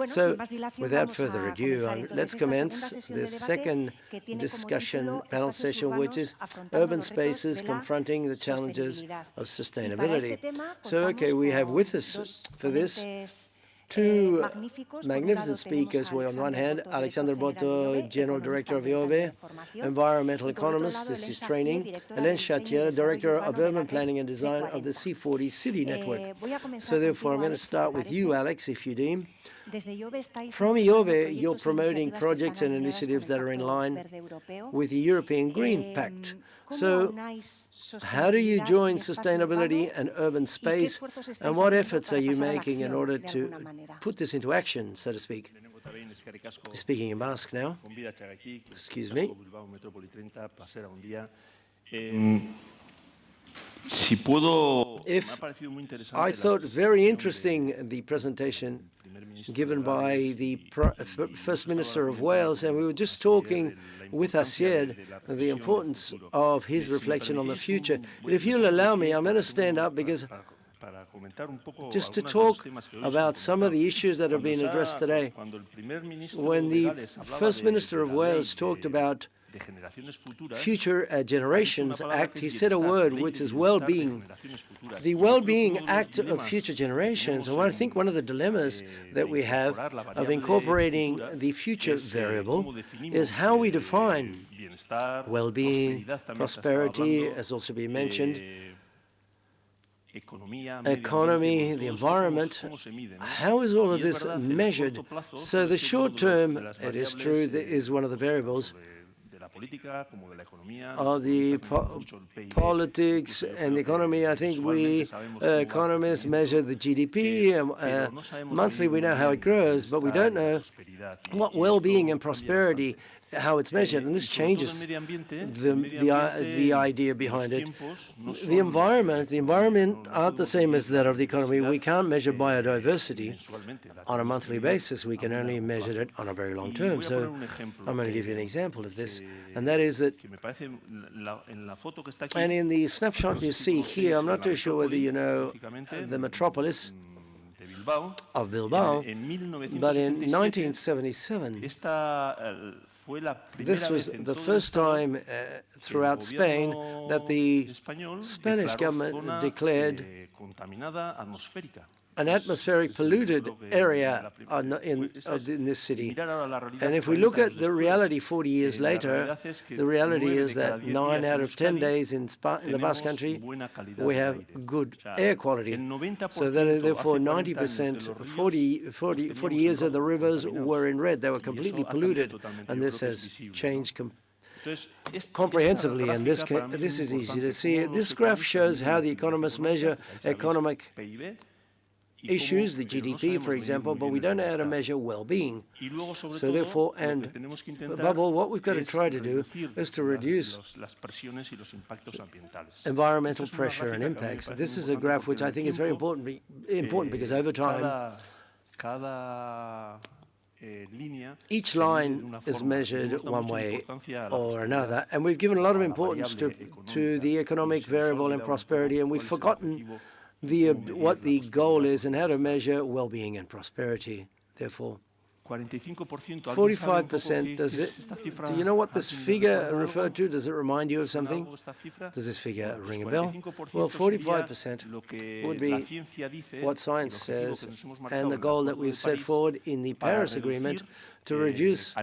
So, without further ado, let's commence the second discussion panel session, which is urban spaces confronting the challenges of sustainability. So, okay, we have with us for this two magnificent speakers. Well, on one hand, Alexander Boto, General Director of IHOBE, Environmental Economist, this is training, Hélène Chartier, Director of Urban Planning and Design of the C40 City Network. So therefore, I'm going to start with you, Alex, if you deem. From IHOBE, you're promoting projects and initiatives that are in line with the European Green Pact. So, how do you join sustainability and urban space, and what efforts are you making in order to put this into action, so to speak? Speaking in Basque now. Excuse me. I thought very interesting the presentation given by the First Minister of Wales, and we were just talking with Asier the importance of his reflection on the future. But if you'll allow me, I'm going to stand up because just to talk about some of the issues that have been addressed today. When the First Minister of Wales talked about Future Generations Act, he said a word which is well-being. The well-being act of future generations, and I think one of the dilemmas that we have of incorporating the future variable is how we define well-being, prosperity, as also been mentioned, economy, the environment. How is all of this measured? So the short term, it is true, that is one of the variables of the politics and the economy. I think we economists measure the GDP. Monthly we know how it grows, but we don't know what well-being and prosperity, how it's measured, and this changes the idea behind it. The environment aren't the same as that of the economy. We can't measure biodiversity on a monthly basis. We can only measure it on a very long term. So I'm going to give you an example of this, and that is that, and in the snapshot you see here, I'm not too sure whether you know the Metropolis of Bilbao, but in 1977, this was the first time throughout Spain that the Spanish government declared an atmospheric polluted area in this city. And if we look at the reality 40 years later, the reality is that 9 out of 10 days in the Basque Country, we have good air quality. So that therefore 90%, 40 years of the rivers were in red. They were completely polluted, and this has changed comprehensively, and this is easy to see. This graph shows how the economists measure economic issues, the GDP, for example, but we don't know how to measure well-being. So therefore, and above all, what we've got to try to do is to reduce environmental pressure and impacts. This is a graph which I think is very important because over time, each line is measured one way or another, and we've given a lot of importance to the economic variable and prosperity, and we've forgotten what the goal is and how to measure well-being and prosperity. Therefore, 45%, do you know what this figure referred to? Does it remind you of something? Does this figure ring a bell? Well, 45% would be what science says, and the goal that we've set forward in the Paris Agreement to reduce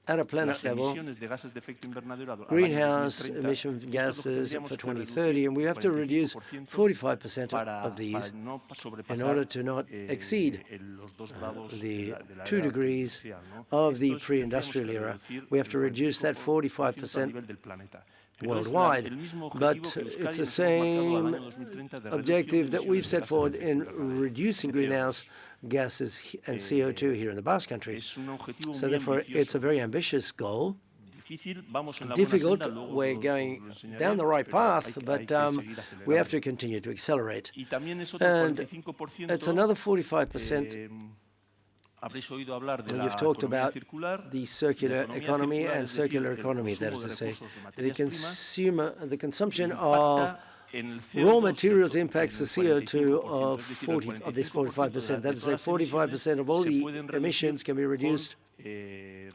at a planet level greenhouse emission gases for 2030, and we have to reduce 45% of these in order to not exceed the 2 degrees of the pre-industrial era. We have to reduce that 45% worldwide, but it's the same objective that we've set forward in reducing greenhouse gases and CO2 here in the Basque Country. So therefore, it's a very ambitious goal. Difficult, we're going down the right path, but we have to continue to accelerate. And it's another 45%. You've talked about the circular economy and circular economy, that is to say, the consumption of raw materials impacts the CO2 of this 45%. That is, 45% of all the emissions can be reduced with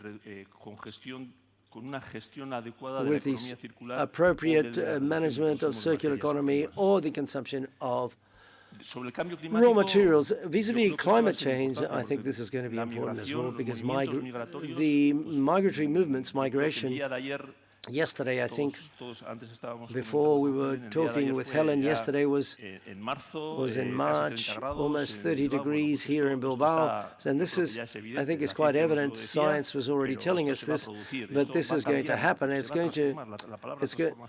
the appropriate management of circular economy or the consumption of raw materials. Vis-a-vis climate change, I think this is going to be important as well, because the migratory movements, migration, yesterday, I think, before we were talking with Hélène, yesterday was in March, almost 30 degrees here in Bilbao. And this is, I think it's quite evident, science was already telling us this, but this is going to happen.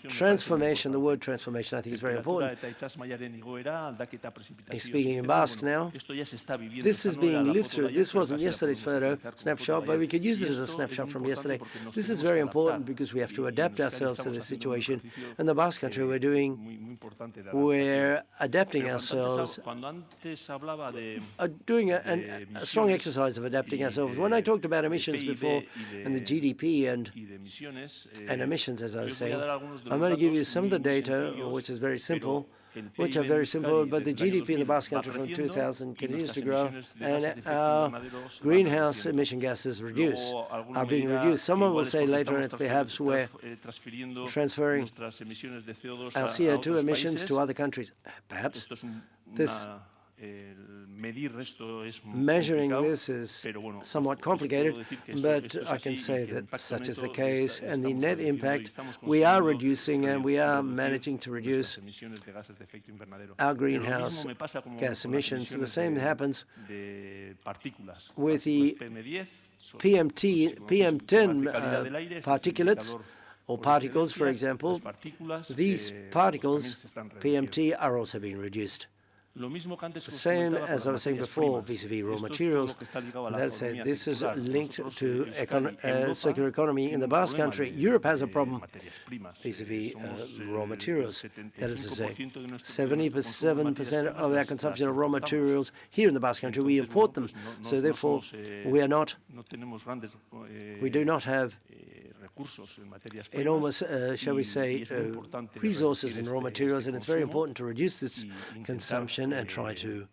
Transformation, the word transformation, I think is very important. Speaking in Basque now, this is being lived through. This wasn't yesterday's photo snapshot, but we could use it as a snapshot from yesterday. This is very important because we have to adapt ourselves to the situation. In the Basque Country, we're adapting ourselves, doing a strong exercise of adapting ourselves. When I talked about emissions before and the GDP and emissions, as I was saying, I'm going to give you some of the data, which are very simple, but the GDP in the Basque Country from 2000 continues to grow, and our greenhouse emission gases are being reduced. Someone will say later on, perhaps we're transferring our CO2 emissions to other countries. Perhaps measuring this is somewhat complicated, but I can say that such is the case, and the net impact, we are reducing and we are managing to reduce our greenhouse gas emissions. The same happens with the PM10 particulates, or particles, for example. These particles, PMT, are also being reduced. The same as I was saying before, vis-a-vis raw materials. That's it. This is linked to circular economy in the Basque Country. Europe has a problem vis-a-vis raw materials. That is to say, 77% of our consumption of raw materials here in the Basque Country, we import them. So therefore, we do not have enormous, shall we say, resources in raw materials, and it's very important to reduce this consumption and try to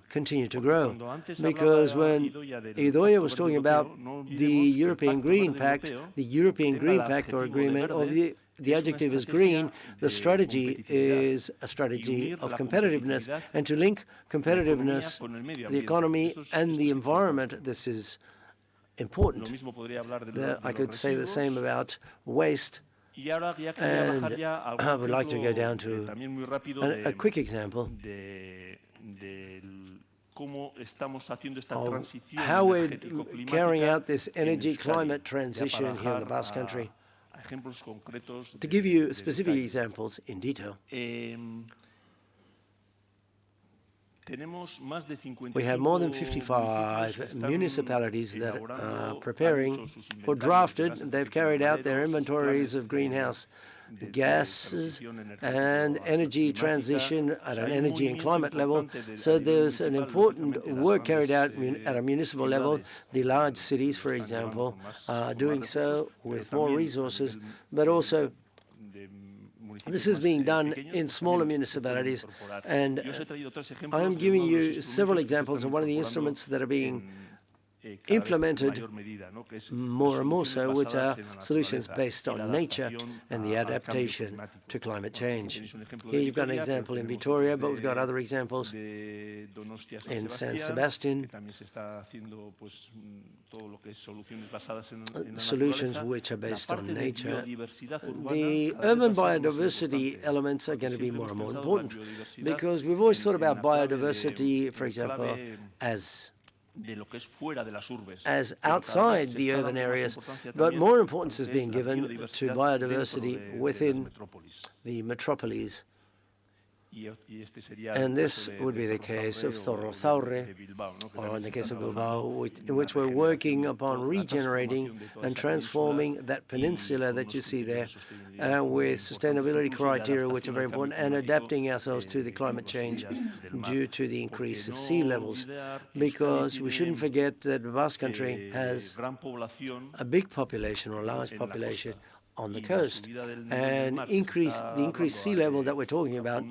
continue to grow. Because when Idoia was talking about the European Green Pact, or agreement, or the adjective is green, the strategy is a strategy of competitiveness, and to link competitiveness, the economy, and the environment, this is important. I could say the same about waste, and I would like to go down to a quick example of how we're carrying out this energy-climate transition here in the Basque Country. To give you specific examples in detail, we have more than 55 municipalities that are preparing or drafted. They've carried out their inventories of greenhouse gases and energy transition at an energy and climate level. So there's an important work carried out at a municipal level. The large cities, for example, are doing so with more resources, but also this is being done in smaller municipalities, and I'm giving you several examples of one of the instruments that are being implemented more and more so, which are solutions based on nature and the adaptation to climate change. Here you've got an example in Vitoria, but we've got other examples in San Sebastian, solutions which are based on nature. The urban biodiversity elements are going to be more and more important, because we've always thought about biodiversity, for example, as outside the urban areas, but more importance is being given to biodiversity within the metropolis. And this would be the case of Zorrozaurre, or in the case of Bilbao, in which we're working upon regenerating and transforming that peninsula that you see there with sustainability criteria, which are very important, and adapting ourselves to the climate change due to the increase of sea levels. Because we shouldn't forget that the Basque Country has a big population, or a large population, on the coast. And the increased sea level that we're talking about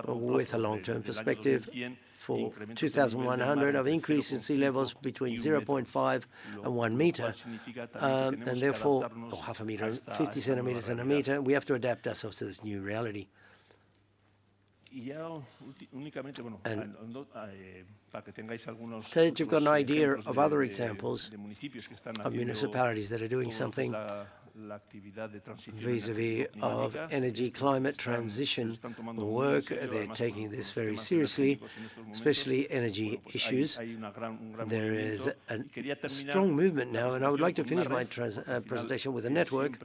with a long-term perspective for 2100 of increase in sea levels between 0.5 and 1 meter, and therefore, or half a meter, 50 centimeters and a meter, we have to adapt ourselves to this new reality. And so that you've got an idea of other examples of municipalities that are doing something vis-a-vis of energy climate transition work. They're taking this very seriously, especially energy issues. There is a strong movement now, and I would like to finish my presentation with a network,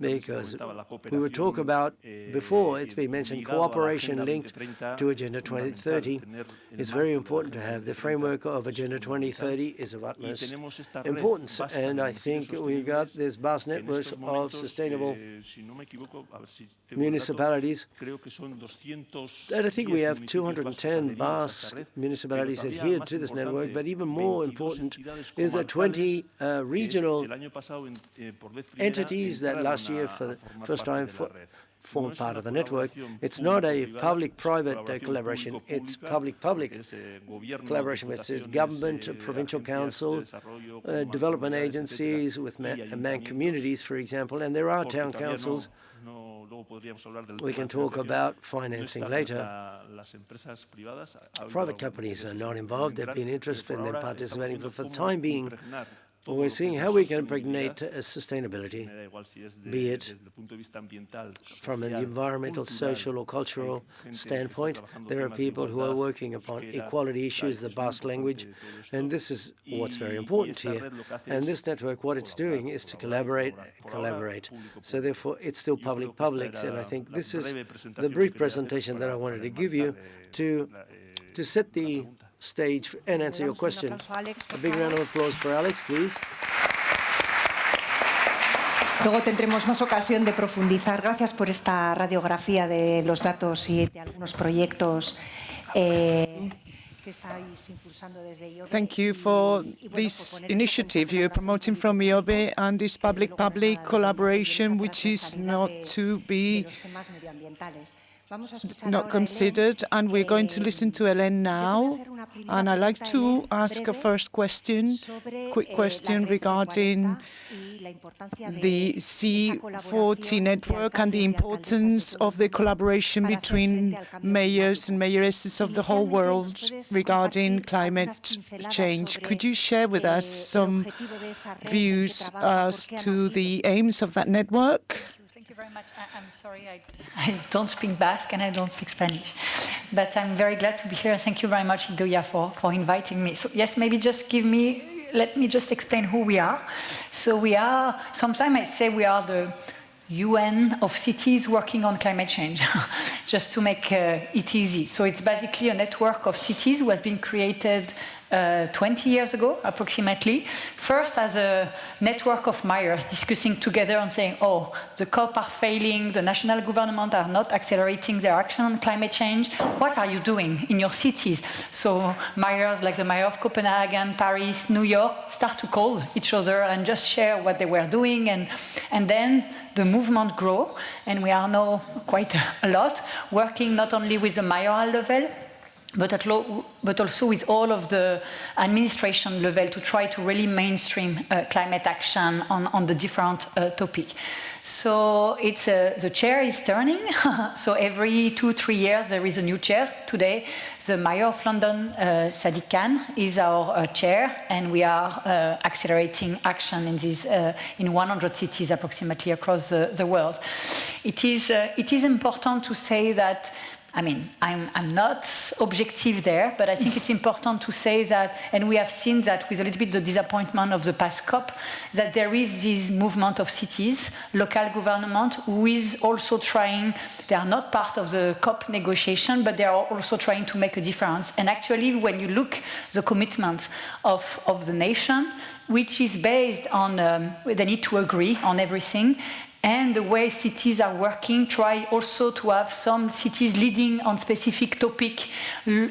because we would talk about, before it's been mentioned, cooperation linked to Agenda 2030. It's very important to have the framework of Agenda 2030 is of utmost importance, and I think we've got this vast network of sustainable municipalities. And I think we have 210 Basque municipalities adhered to this network, but even more important is the 20 regional entities that last year, for the first time, form part of the network. It's not a public-private collaboration, it's public-public collaboration with government, provincial council, development agencies with man communities, for example, and there are town councils. We can talk about financing later. Private companies are not involved, they've been interested in them participating, but for the time being, we're seeing how we can impregnate sustainability, be it from an environmental, social, or cultural standpoint. There are people who are working upon equality issues, the Basque language, and this is what's very important here. And this network, what it's doing is to collaborate. So therefore, it's still public, and I think this is the brief presentation that I wanted to give you to set the stage and answer your question. A big round of applause for Alex, please. Luego tendremos más ocasión de profundizar. Gracias por esta radiografía de los datos y de algunos proyectos que estáis impulsando desde IHOBE. Thank you for this initiative you're promoting from IHOBE and this public-public collaboration, which is not to be not considered. And we're going to listen to Hélène now. And I'd like to ask a first question, quick question regarding the C40 network and the importance of the collaboration between mayors and mayoresses of the whole world regarding climate change. Could you share with us some views as to the aims of that network? Very much. I'm sorry, I don't speak Basque and I don't speak Spanish, but I'm very glad to be here. Thank you very much, Idoia, for inviting me. So yes, maybe just let me just explain who we are. So we are, sometimes I say we are the UN of cities working on climate change, just to make it easy. So it's basically a network of cities who has been created 20 years ago, approximately, first as a network of mayors discussing together and saying, oh, the COP are failing, the national government are not accelerating their action on climate change. What are you doing in your cities? So mayors like the mayor of Copenhagen, Paris, New York start to call each other and just share what they were doing, and then the movement grow, and we are now quite a lot working not only with the mayoral level, but also with all of the administration level to try to really mainstream climate action on the different topic. So it's the chair is turning. So every 2-3 years there is a new chair. Today, the Mayor of London, Sadiq Khan, is our chair, and we are accelerating action in these in 100 cities approximately across the world. It is important to say that. I mean, I'm not objective there, but I think it's important to say that, and we have seen that with a little bit the disappointment of the past COP, that there is this movement of cities, local government, who is also trying, they are not part of the COP negotiation, but they are also trying to make a difference. And actually, when you look the commitments of the nation, which is based on, they need to agree on everything, and the way cities are working, try also to have some cities leading on specific topic.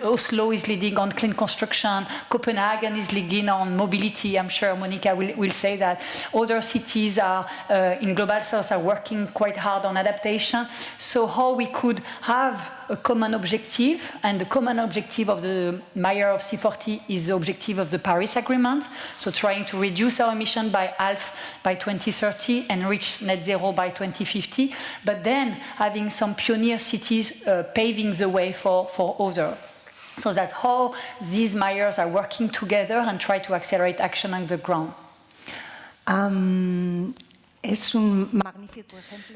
Oslo is leading on clean construction, Copenhagen is leading on mobility, I'm sure Monica will say that. Other cities are, in Global South are working quite hard on adaptation. So how we could have a common objective, and the common objective of the mayor of C40 is the objective of the Paris Agreement, so trying to reduce our emission by half by 2030 and reach net zero by 2050, but then having some pioneer cities paving the way for others. So that's how these mayors are working together and try to accelerate action on the ground.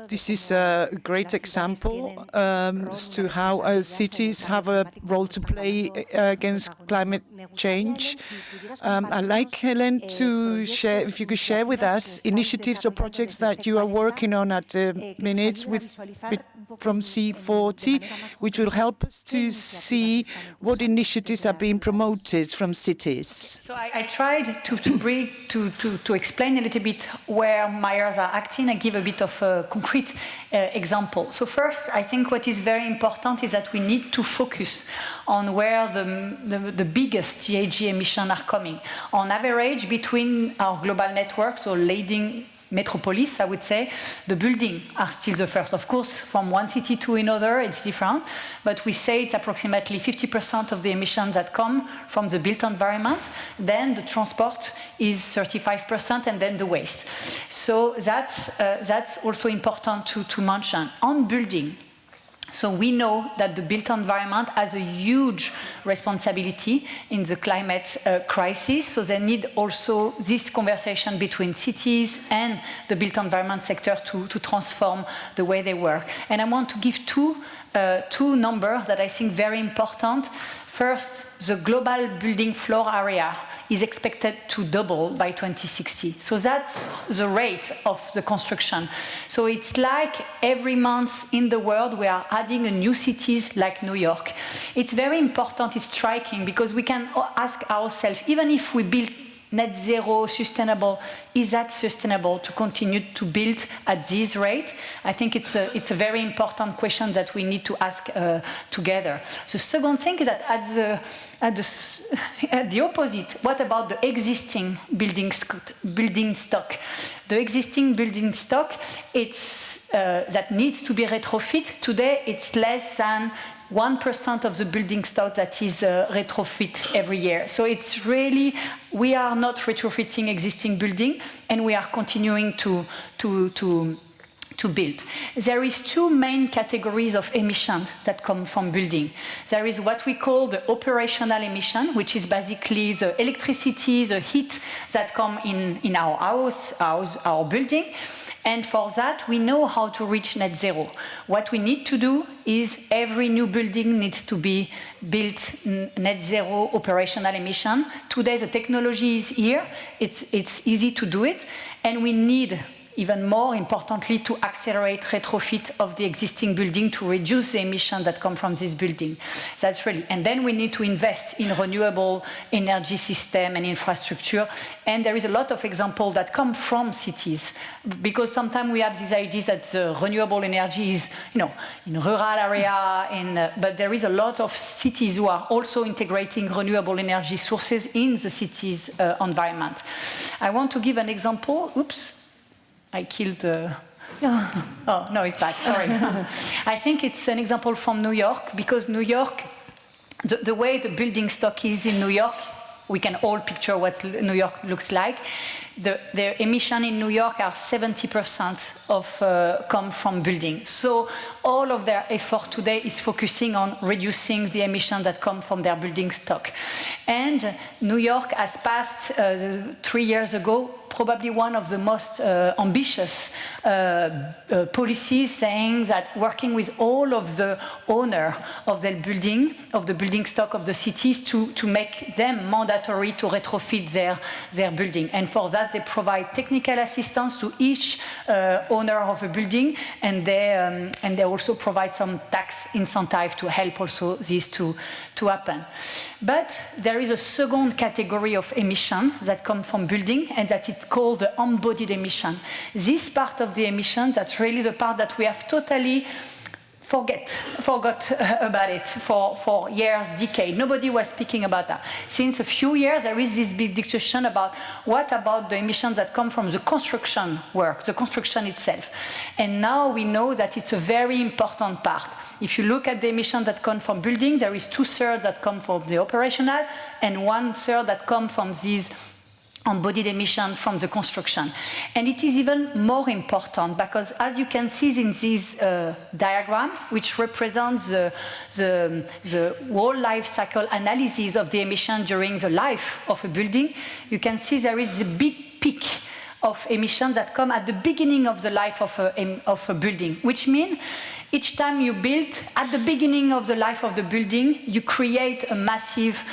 This is a great example as to how cities have a role to play against climate change. I'd like, Hélène, to share, if you could share with us initiatives or projects that you are working on at the minute from C40, which will help us to see what initiatives are being promoted from cities. So I tried to explain a little bit where mayors are acting and give a bit of a concrete example. So first, I think what is very important is that we need to focus on where the biggest GHG emissions are coming. On average, between our global network, so leading Metropolis, I would say, the buildings are still the first. Of course, from one city to another, it's different, but we say it's approximately 50% of the emissions that come from the built environment. Then the transport is 35%, and then the waste. So that's also important to mention. On building, so we know that the built environment has a huge responsibility in the climate crisis. So they need also this conversation between cities and the built environment sector to transform the way they work. And I want to give two numbers that I think very important. First, the global building floor area is expected to double by 2060. So that's the rate of the construction. So it's like every month in the world we are adding a new cities like New York. It's very important, it's striking, because we can ask ourselves, even if we build net zero, sustainable, is that sustainable to continue to build at this rate? I think it's a very important question that we need to ask together. The second thing is that at the opposite, what about the existing building stock? The existing building stock, that needs to be retrofit. Today, it's less than 1% of the building stock that is retrofit every year. So it's really, we are not retrofitting existing building, and we are continuing to build. There is two main categories of emissions that come from building. There is what we call the operational emission, which is basically the electricity, the heat that come in our house, our building. And for that, we know how to reach net zero. What we need to do is every new building needs to be built net zero operational emission. Today, the technology is here. It's easy to do it. And we need, even more importantly, to accelerate retrofit of the existing building to reduce the emissions that come from this building. That's really, and then we need to invest in renewable energy system and infrastructure. And there is a lot of examples that come from cities, because sometimes we have these ideas that the renewable energy is, in rural area, but there is a lot of cities who are also integrating renewable energy sources in the city's environment. I want to give an example. Oops. I killed... Oh, no, it's back, sorry. I think it's an example from New York, because New York, the way the building stock is in New York, we can all picture what New York looks like. Their emission in New York are 70% come from buildings. So all of their effort today is focusing on reducing the emissions that come from their building stock. And New York has passed 3 years ago probably one of the most ambitious policies, saying that working with all of the owner of the building stock of the cities to make them mandatory to retrofit their building. And for that, they provide technical assistance to each owner of a building, and they also provide some tax incentive to help also this to happen. But there is a second category of emission that come from building, and that it that's called the embodied emission. This part of the emission, that's really the part that we have totally forgot about it for years, decades. Nobody was speaking about that. Since a few years, there is this big discussion about what about the emissions that come from the construction work, the construction itself. And now we know that it's a very important part. If you look at the emissions that come from building, there is 2/3 that come from the operational and 1/3 that come from these embodied emission from the construction. And it is even more important because, as you can see in this diagram, which represents the whole life cycle analysis of the emission during the life of a building, you can see there is a big peak of emissions that come at the beginning of the life of a building, which means each time you build, at the beginning of the life of the building, you create a massive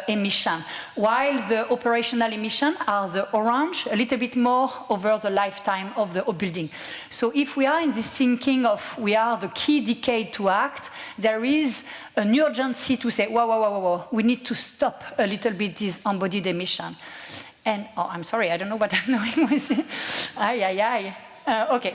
emission, while the operational emissions are the orange, a little bit more over the lifetime of the building. So if we are in this thinking of we are the key decade to act, there is an urgency to say, whoa, we need to stop a little bit this embodied emission. And, oh, I'm sorry, I don't know what I'm doing with it. Okay.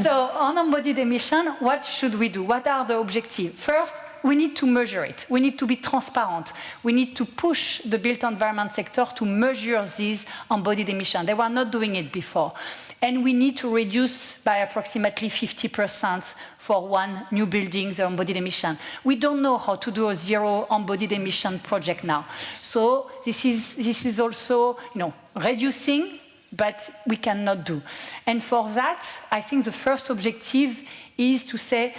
So on embodied emission, what should we do? What are the objectives? First, we need to measure it. We need to be transparent. We need to push the built environment sector to measure these embodied emissions. They were not doing it before. And we need to reduce by approximately 50% for one new building the embodied emission. We don't know how to do a zero embodied emission project now. So this is also, reducing, but we cannot do. And for that, I think the first objective is to say,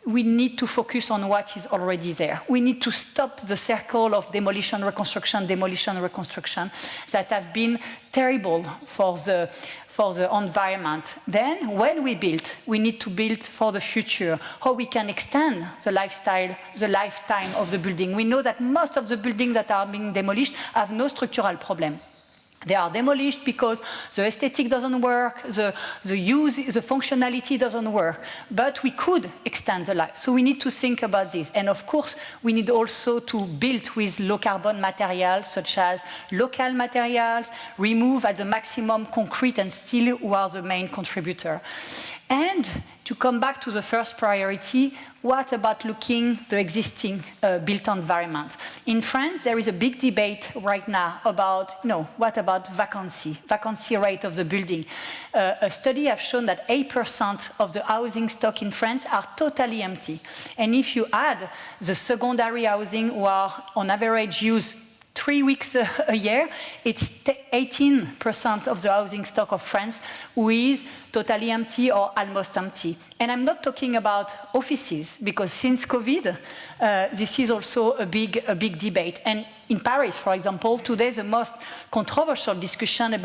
we need to focus on what is already there. We need to stop the circle of demolition, reconstruction that have been terrible for the environment. Then, when we build, we need to build for the future, how we can extend the lifetime of the building. We know that most of the buildings that are being demolished have no structural problem. They are demolished because the aesthetic doesn't work, the functionality doesn't work. But we could extend the life. So we need to think about this. And of course, we need also to build with low carbon materials, such as local materials, remove at the maximum concrete and steel, who are the main contributor. And to come back to the first priority, what about looking the existing built environment? In France, there is a big debate right now about, what about vacancy rate of the building. A study has shown that 8% of the housing stock in France are totally empty. And if you add the secondary housing, who are on average used 3 weeks a year, it's 18% of the housing stock of France who is totally empty or almost empty. And I'm not talking about offices, because since COVID, this is also a big debate. And in Paris, for example, today the most controversial discussion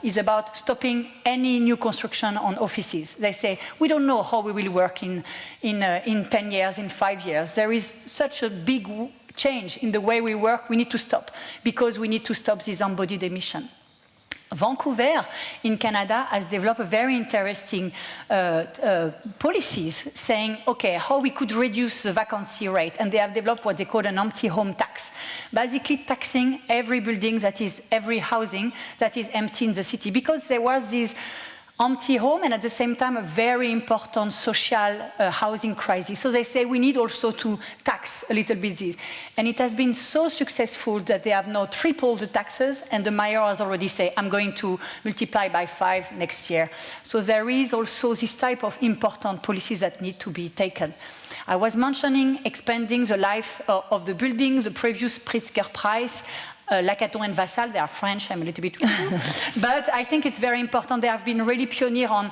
is about stopping any new construction on offices. They say, we don't know how we will work in 10 years, in 5 years. There is such a big change in the way we work, we need to stop, because we need to stop this embodied emission. Vancouver in Canada has developed a very interesting policies saying, okay, how we could reduce the vacancy rate. And they have developed what they call an empty home tax, basically taxing every building every housing that is empty in the city, because there was this empty home and at the same time a very important social housing crisis. So they say we need also to tax a little bit this. And it has been so successful that they have now tripled the taxes, and the mayor has already said, I'm going to multiply by 5 next year. So there is also this type of important policies that need to be taken. I was mentioning expanding the life of the building, the previous Pritzker Prize, Lacaton and Vassal, they are French, I'm a little bit but I think it's very important. They have been really pioneer on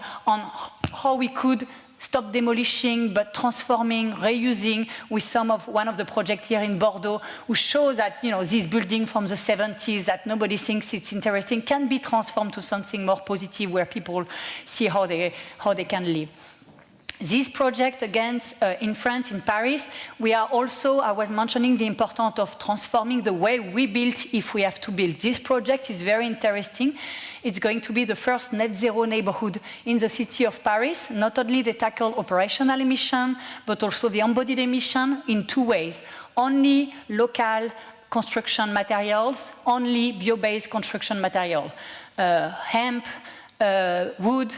how we could stop demolishing, but transforming, reusing, with one of the projects here in Bordeaux, who show that, this building from the 70s that nobody thinks it's interesting can be transformed to something more positive, where people see how they can live. This project, again, in France, in Paris, we are also, I was mentioning the importance of transforming the way we build if we have to build. This project is very interesting. It's going to be the first net zero neighborhood in the city of Paris. Not only they tackle operational emission, but also the embodied emission in 2 ways. Only local construction materials, only bio-based construction material, hemp, wood,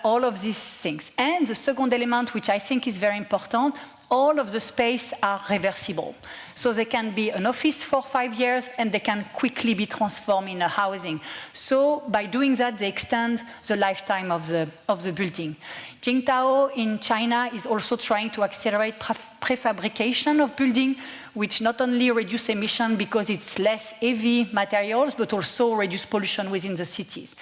all of these things. And the second element, which I think is very important, all of the space are reversible. So they can be an office for 5 years and they can quickly be transformed in a housing. So by doing that, they extend the lifetime of the building. Qingdao in China is also trying to accelerate prefabrication of building, which not only reduce emission because it's less heavy materials, but also reduce pollution within the cities.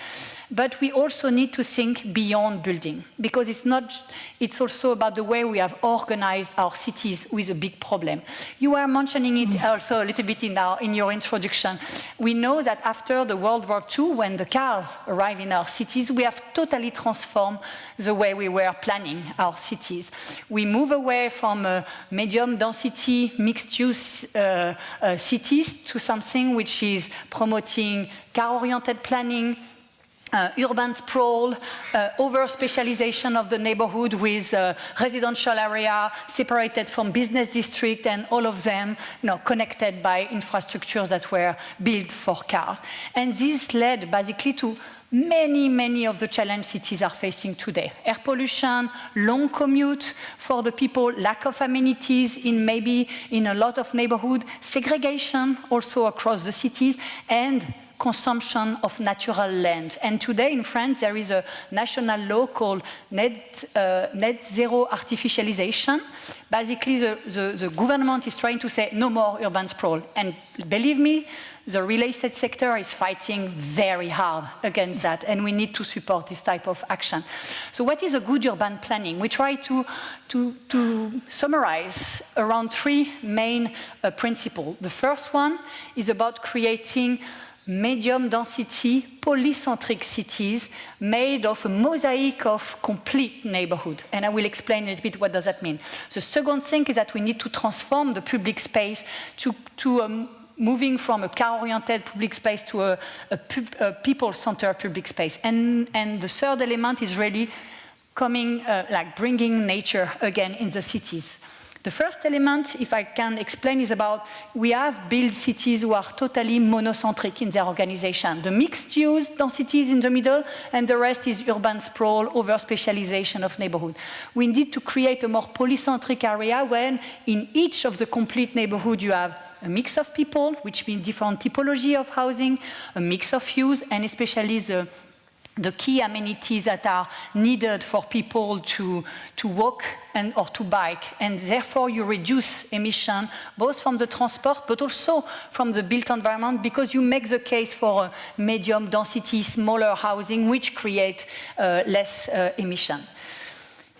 But we also need to think beyond building, because it's also about the way we have organized our cities with a big problem. You were mentioning it also a little bit in your introduction. We know that after the World War II, when the cars arrived in our cities, we have totally transformed the way we were planning our cities. We move away from medium density, mixed-use cities to something which is promoting car-oriented planning, urban sprawl, over-specialization of the neighborhood with residential area separated from business district, and all of them connected by infrastructures that were built for cars. And this led basically to many of the challenges cities are facing today. Air pollution, long commute for the people, lack of amenities maybe in a lot of neighborhoods, segregation also across the cities, and consumption of natural land. And today in France, there is a national law called net zero artificialization. Basically, the government is trying to say no more urban sprawl. And believe me, the real estate sector is fighting very hard against that, and we need to support this type of action. So what is a good urban planning? We try to summarize around 3 main principles. The first one is about creating medium density, polycentric cities made of a mosaic of complete neighborhood. And I will explain a little bit what does that mean. The second thing is that we need to transform the public space to moving from a car-oriented public space to a people-centered public space. And the third element is really bringing nature again in the cities. The first element, if I can explain, is about we have built cities who are totally monocentric in their organization. The mixed-use densities in the middle, and the rest is urban sprawl, over-specialization of neighborhood. We need to create a more polycentric area when in each of the complete neighborhood you have a mix of people, which means different typology of housing, a mix of use, and especially the key amenities that are needed for people to walk or to bike, and therefore you reduce emission both from the transport but also from the built environment, because you make the case for a medium density, smaller housing which create less emission.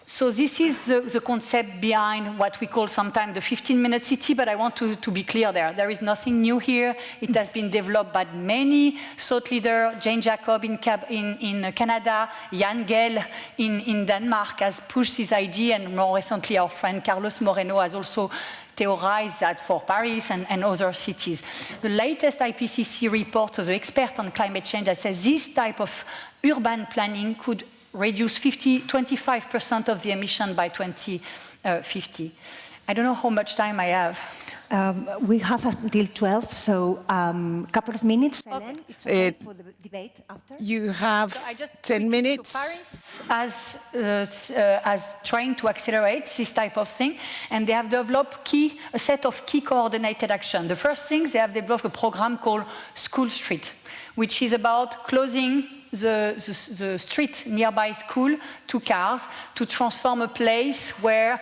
So this is the concept behind what we call sometimes the 15-minute city, but I want to be clear there. There is nothing new here. It has been developed by many thought leaders. 𝐀𝐥𝐞𝐫 in Canada, Jan Gehl in Denmark has pushed this idea, and more recently our friend Carlos Moreno has also theorized that for Paris and other cities. The latest IPCC report of the expert on climate change that says this type of urban planning could reduce 25% of the emission by 2050. I don't know how much time I have. We have until 12, so a couple of minutes. Hélène, it's okay for the debate after. You have 10 minutes. So Paris as trying to accelerate this type of thing, and they have developed a set of key coordinated action. The first thing, they have developed a program called School Street, which is about closing the street nearby school to cars, to transform a place where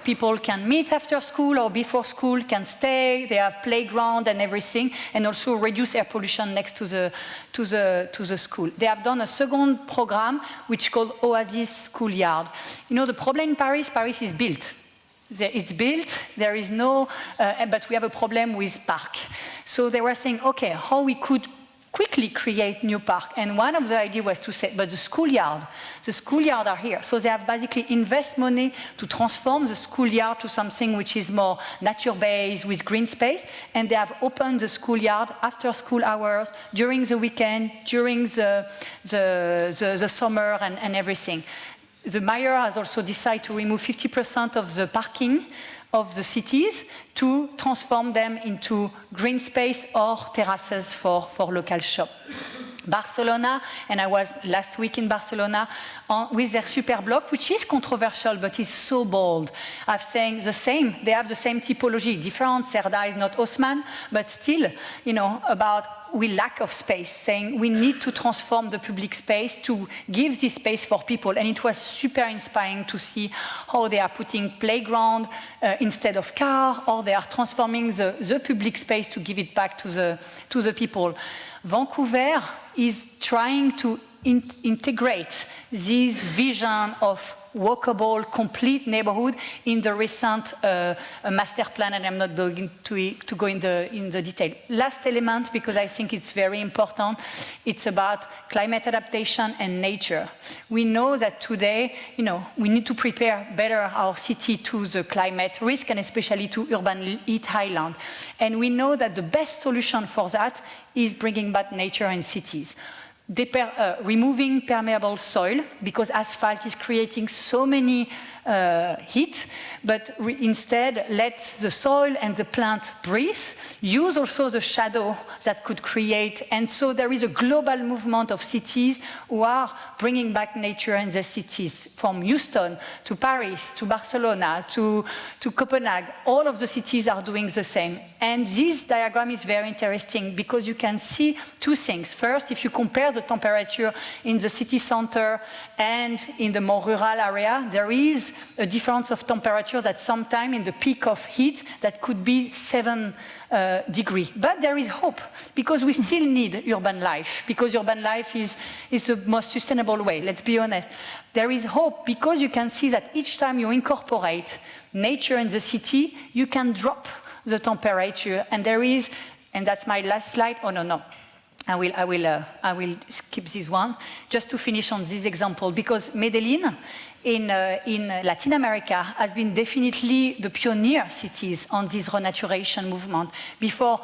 people can meet after school or before school, can stay, they have playground and everything, and also reduce air pollution next to the school. They have done a second program which is called Oasis Schoolyard. The problem in Paris is built. It's built, there is no, but we have a problem with park. So they were saying, okay, how we could quickly create new park. And one of the ideas was to say, but the schoolyard are here. So they have basically invest money to transform the schoolyard to something which is more nature-based with green space. And they have opened the schoolyard after school hours, during the weekend, during the summer and everything. The mayor has also decided to remove 50% of the parking of the cities to transform them into green space or terraces for local shop. Barcelona, and I was last week in Barcelona with their super block, which is controversial, but is so bold. I'm saying the same, they have the same typology, different, Cerda is not Haussmann, but still, you know, about we lack of space, saying we need to transform the public space to give this space for people. And it was super inspiring to see how they are putting playground instead of car, or they are transforming the public space to give it back to the people. Vancouver is trying to integrate this vision of walkable, complete neighborhood in the recent master plan, and I'm not going to go in the detail. Last element, because I think it's very important, it's about climate adaptation and nature. We know that today, you know, we need to prepare better our city to the climate risk, and especially to urban heat island. And we know that the best solution for that is bringing back nature in cities. Removing permeable soil, because asphalt is creating so many heat, but instead let the soil and the plant breathe, use also the shadow that could create, and so there is a global movement of cities who are bringing back nature in their cities, from Houston to Paris to Barcelona to Copenhagen. All of the cities are doing the same. And this diagram is very interesting because you can see two things. First, if you compare the temperature in the city center and in the more rural area, there is a difference of temperature that sometimes in the peak of heat that could be 7 degrees. But there is hope, because we still need urban life, because urban life is the most sustainable way, let's be honest. There is hope because you can see that each time you incorporate nature in the city, you can drop the temperature, and there is, and that's my last slide, oh no. I will skip this one, just to finish on this example, because Medellin in Latin America has been definitely the pioneer cities on this renaturation movement. Before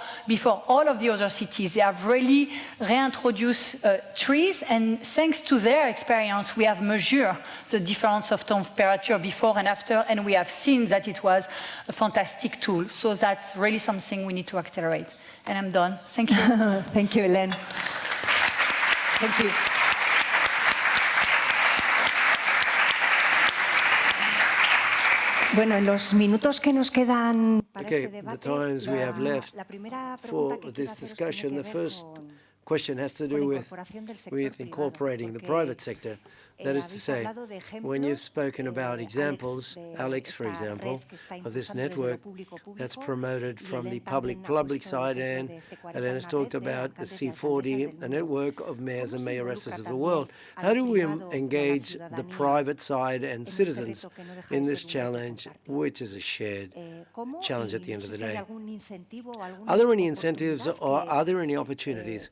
all of the other cities, they have really reintroduced trees, and thanks to their experience, we have measured the difference of temperature before and after, and we have seen that it was a fantastic tool. So that's really something we need to accelerate. And I'm done. Thank you. Thank you, Hélène. Thank you. Bueno, en los minutos que nos quedan para este debate, the times we have left for this discussion, the first question has to do with incorporating the private sector. That is to say, when you've spoken about examples, Alex, for example, of this network that's promoted from the public side, and Hélène has talked about the C40, a network of mayors and mayoresses of the world. How do we engage the private side and citizens in this challenge, which is a shared challenge at the end of the day? Are there any incentives or are there any opportunities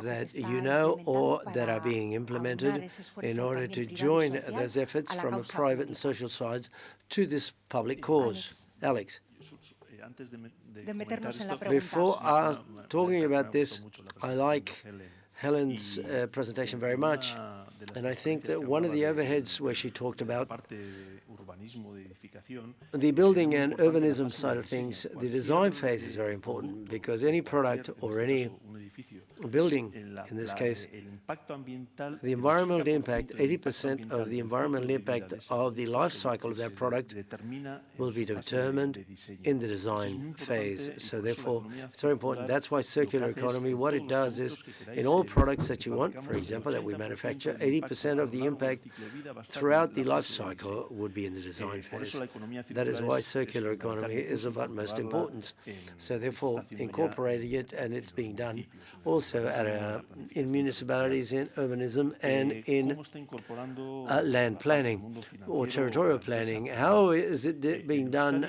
that you know or that are being implemented in order to join those efforts from the private and social sides to this public cause? Alex. Before talking about this, I like Helene's presentation very much, and I think that one of the overheads where she talked about the building and urbanism side of things, the design phase is very important, because any product or any building, in this case, the environmental impact, 80% of the environmental impact of the life cycle of that product will be determined in the design phase. So therefore, it's very important. That's why circular economy, what it does is, in all products that you want, for example, that we manufacture, 80% of the impact throughout the life cycle would be in the design phase. That is why circular economy is of utmost importance. So therefore, incorporating it, and it's being done also in municipalities, in urbanism, and in land planning or territorial planning. How is it being done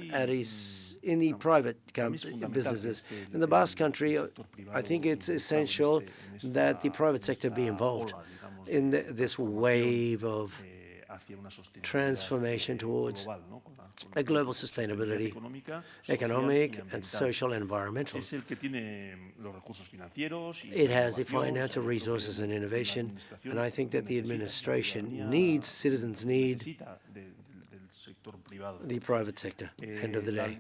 in the private businesses? In the Basque Country, I think it's essential that the private sector be involved in this wave of transformation towards a global sustainability, economic and social and environmental. It has the financial resources and innovation, and I think that the administration needs, citizens need the private sector, end of the day.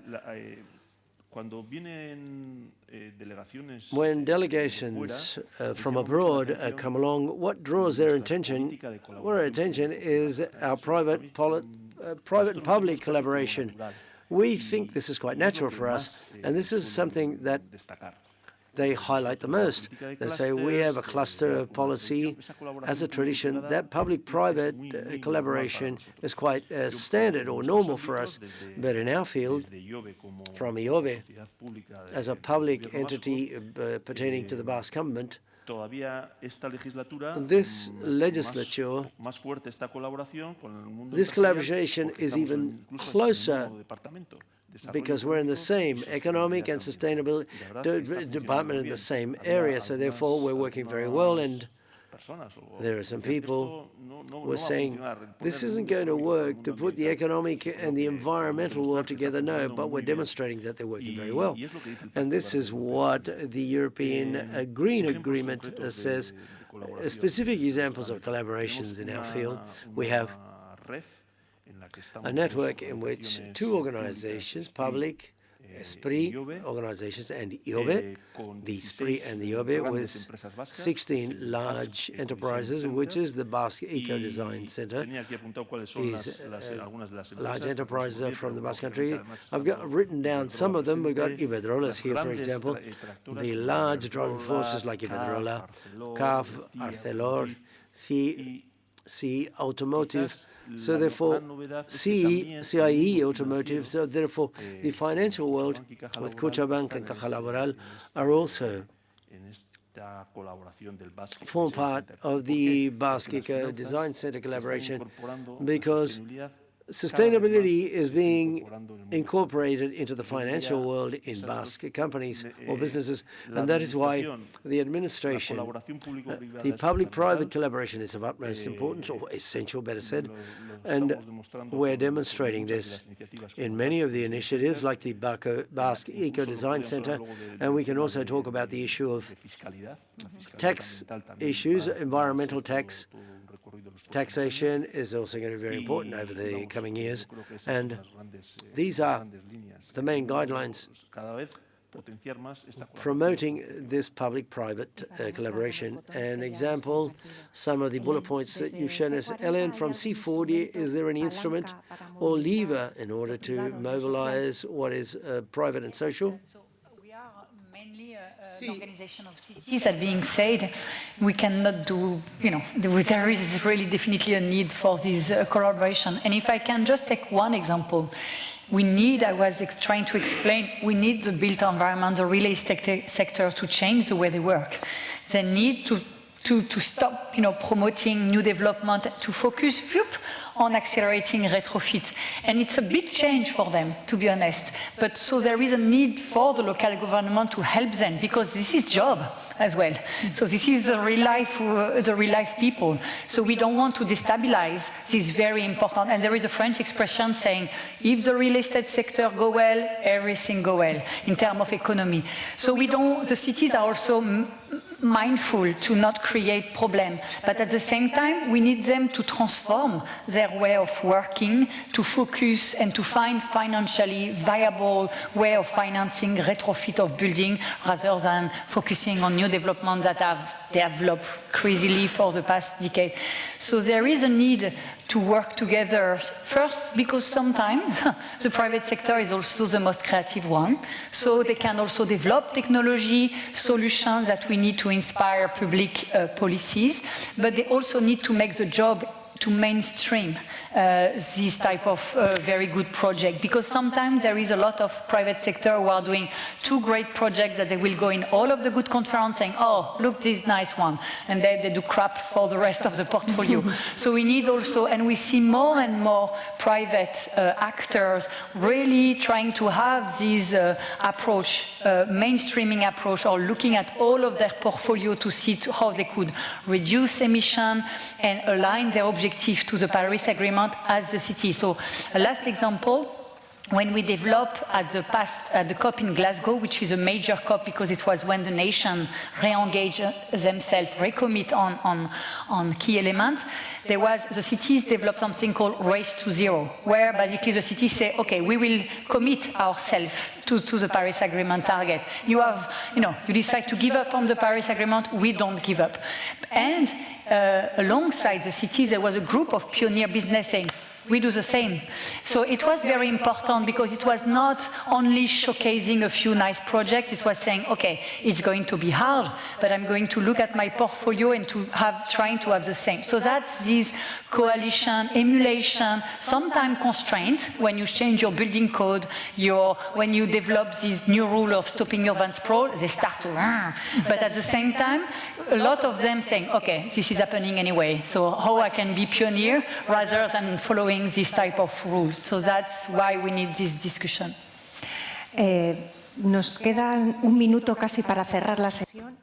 When delegations from abroad come along, what draws their attention? Well, our attention is our private and public collaboration. We think this is quite natural for us, and this is something that they highlight the most. They say we have a cluster policy as a tradition. That public-private collaboration is quite standard or normal for us. But in our field, from IHOBE, as a public entity pertaining to the Basque government, this legislature, this collaboration is even closer because we're in the same economic and sustainability department in the same area. So therefore, we're working very well. And there are some people who are saying, this isn't going to work to put the economic and the environmental world together. No, but we're demonstrating that they're working very well. And this is what the European Green Agreement says. Specific examples of collaborations in our field. We have a network in which two organizations, public, SPRI organizations, and IHOBE, the SPRI and the IHOBE, with 16 large enterprises, which is the Basque Eco-Design Center. These large enterprises are from the Basque Country. I've got written down some of them. We've got Iberdrola here, for example, the large driving forces like Iberdrola, CAF, Arcelor, CIE Automotive. So therefore, CIE Automotive, so therefore the financial world with CaixaBank and Caja Laboral are also form part of the Basque Design Center collaboration, because sustainability is being incorporated into the financial world in Basque companies or businesses, and that is why the administration, the public-private collaboration is of utmost importance, or essential, better said, and we're demonstrating this in many of the initiatives like the Basque Eco-Design Center, and we can also talk about the issue of tax issues, environmental taxation is also going to be very important over the coming years, and these are the main guidelines promoting this public-private collaboration. An example, some of the bullet points that you've shown us. Hélène, from C40, is there any instrument or lever in order to mobilize what is private and social? The organization of cities. That being said, we cannot do, there is really definitely a need for this collaboration. And if I can just take one example, I was trying to explain, we need the built environment, the real estate sector to change the way they work. They need to stop, promoting new development, to focus on accelerating retrofit. And it's a big change for them, to be honest. But so there is a need for the local government to help them, because this is job as well. So this is the real life people. So we don't want to destabilize. This is very important. And there is a French expression saying, if the real estate sector go well, everything go well in terms of economy. So the cities are also mindful to not create problem, but at the same time we need them to transform their way of working, to focus and to find financially viable way of financing retrofit of building rather than focusing on new development that have developed crazily for the past decade. So there is a need to work together, first because sometimes the private sector is also the most creative one, so they can also develop technology solutions that we need to inspire public policies, but they also need to make the job to mainstream this type of very good project, because sometimes there is a lot of private sector who are doing two great projects that they will go in all of the good conference saying, oh, look, this nice one, and then they do crap for the rest of the portfolio. So we need also, and we see more and more private actors really trying to have this approach, mainstreaming approach, or looking at all of their portfolio to see how they could reduce emission and align their objective to the Paris Agreement as the city. So a last example, when we developed at the COP in Glasgow, which is a major COP because it was when the nation re-engaged themselves, recommit on key elements, the cities developed something called Race to Zero, where basically the cities say, okay, we will commit ourselves to the Paris Agreement target. You decide to give up on the Paris Agreement, we don't give up. And alongside the cities, there was a group of pioneer business saying, we do the same. So it was very important because it was not only showcasing a few nice projects, it was saying, okay, it's going to be hard, but I'm going to look at my portfolio and trying to have the same. So that's this coalition, emulation, sometimes constraint when you change your building code, when you develop this new rule of stopping urban sprawl, they start to, but at the same time, a lot of them saying, okay, this is happening anyway, so how I can be pioneer rather than following this type of rules. So that's why we need this discussion. Nos quedan un minuto casi para cerrar la sesión.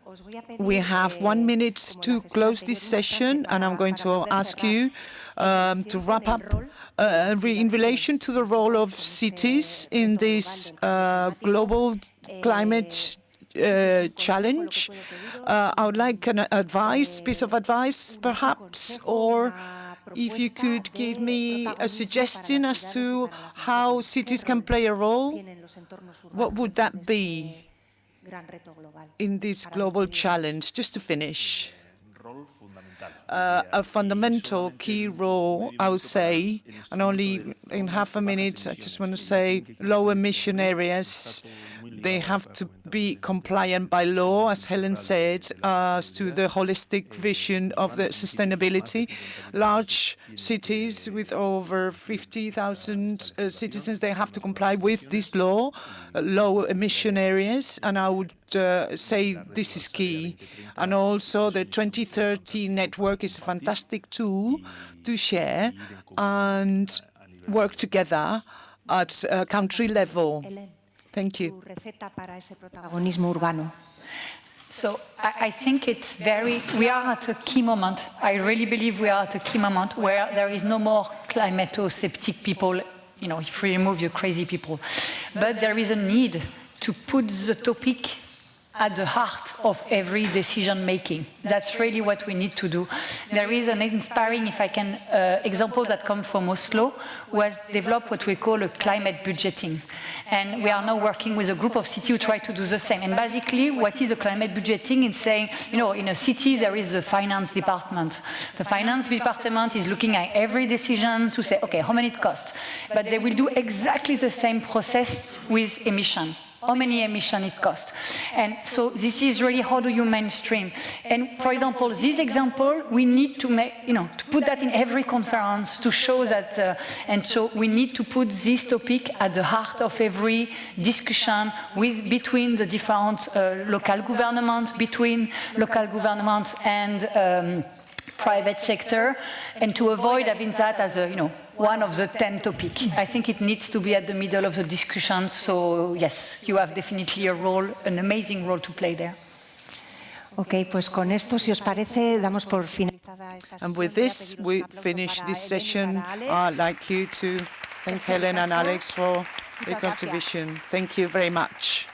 We have 1 minute to close this session, and I'm going to ask you to wrap up in relation to the role of cities in this global climate challenge. I would like an piece of advice, perhaps, or if you could give me a suggestion as to how cities can play a role, what would that be in this global challenge? Just to finish. A fundamental key role, I would say, and only in half a minute, I just want to say low emission areas. They have to be compliant by law, as Hélène said, as to the holistic vision of the sustainability. Large cities with over 50,000 citizens, they have to comply with this law, low emission areas, and I would say this is key. And also the 2030 network is a fantastic tool to share and work together at country level. Thank you. So I think we are at a key moment. I really believe we are at a key moment where there is no more climato-sceptic people, if we remove the crazy people. But there is a need to put the topic at the heart of every decision making. That's really what we need to do. There is an inspiring, if I can, example that comes from Oslo, was developed what we call a climate budgeting. And we are now working with a group of cities who try to do the same. And basically, what is a climate budgeting? It's saying, in a city, there is a finance department. The finance department is looking at every decision to say, okay, how many it costs? But they will do exactly the same process with emission. How many emissions it costs. And so this is really how do you mainstream. And for example, this example, we need to make, to put that in every conference to show that, and so we need to put this topic at the heart of every discussion between the different local governments, between local governments and private sector, and to avoid having that as a, one of the 10 topics. I think it needs to be at the middle of the discussion. So yes, you have definitely a role, an amazing role to play there. Okay, pues con esto, si os parece, damos por finalizada esta sesión. And with this, we finish this session. I'd like you to thank Hélène and Alex for their contribution. Thank you very much.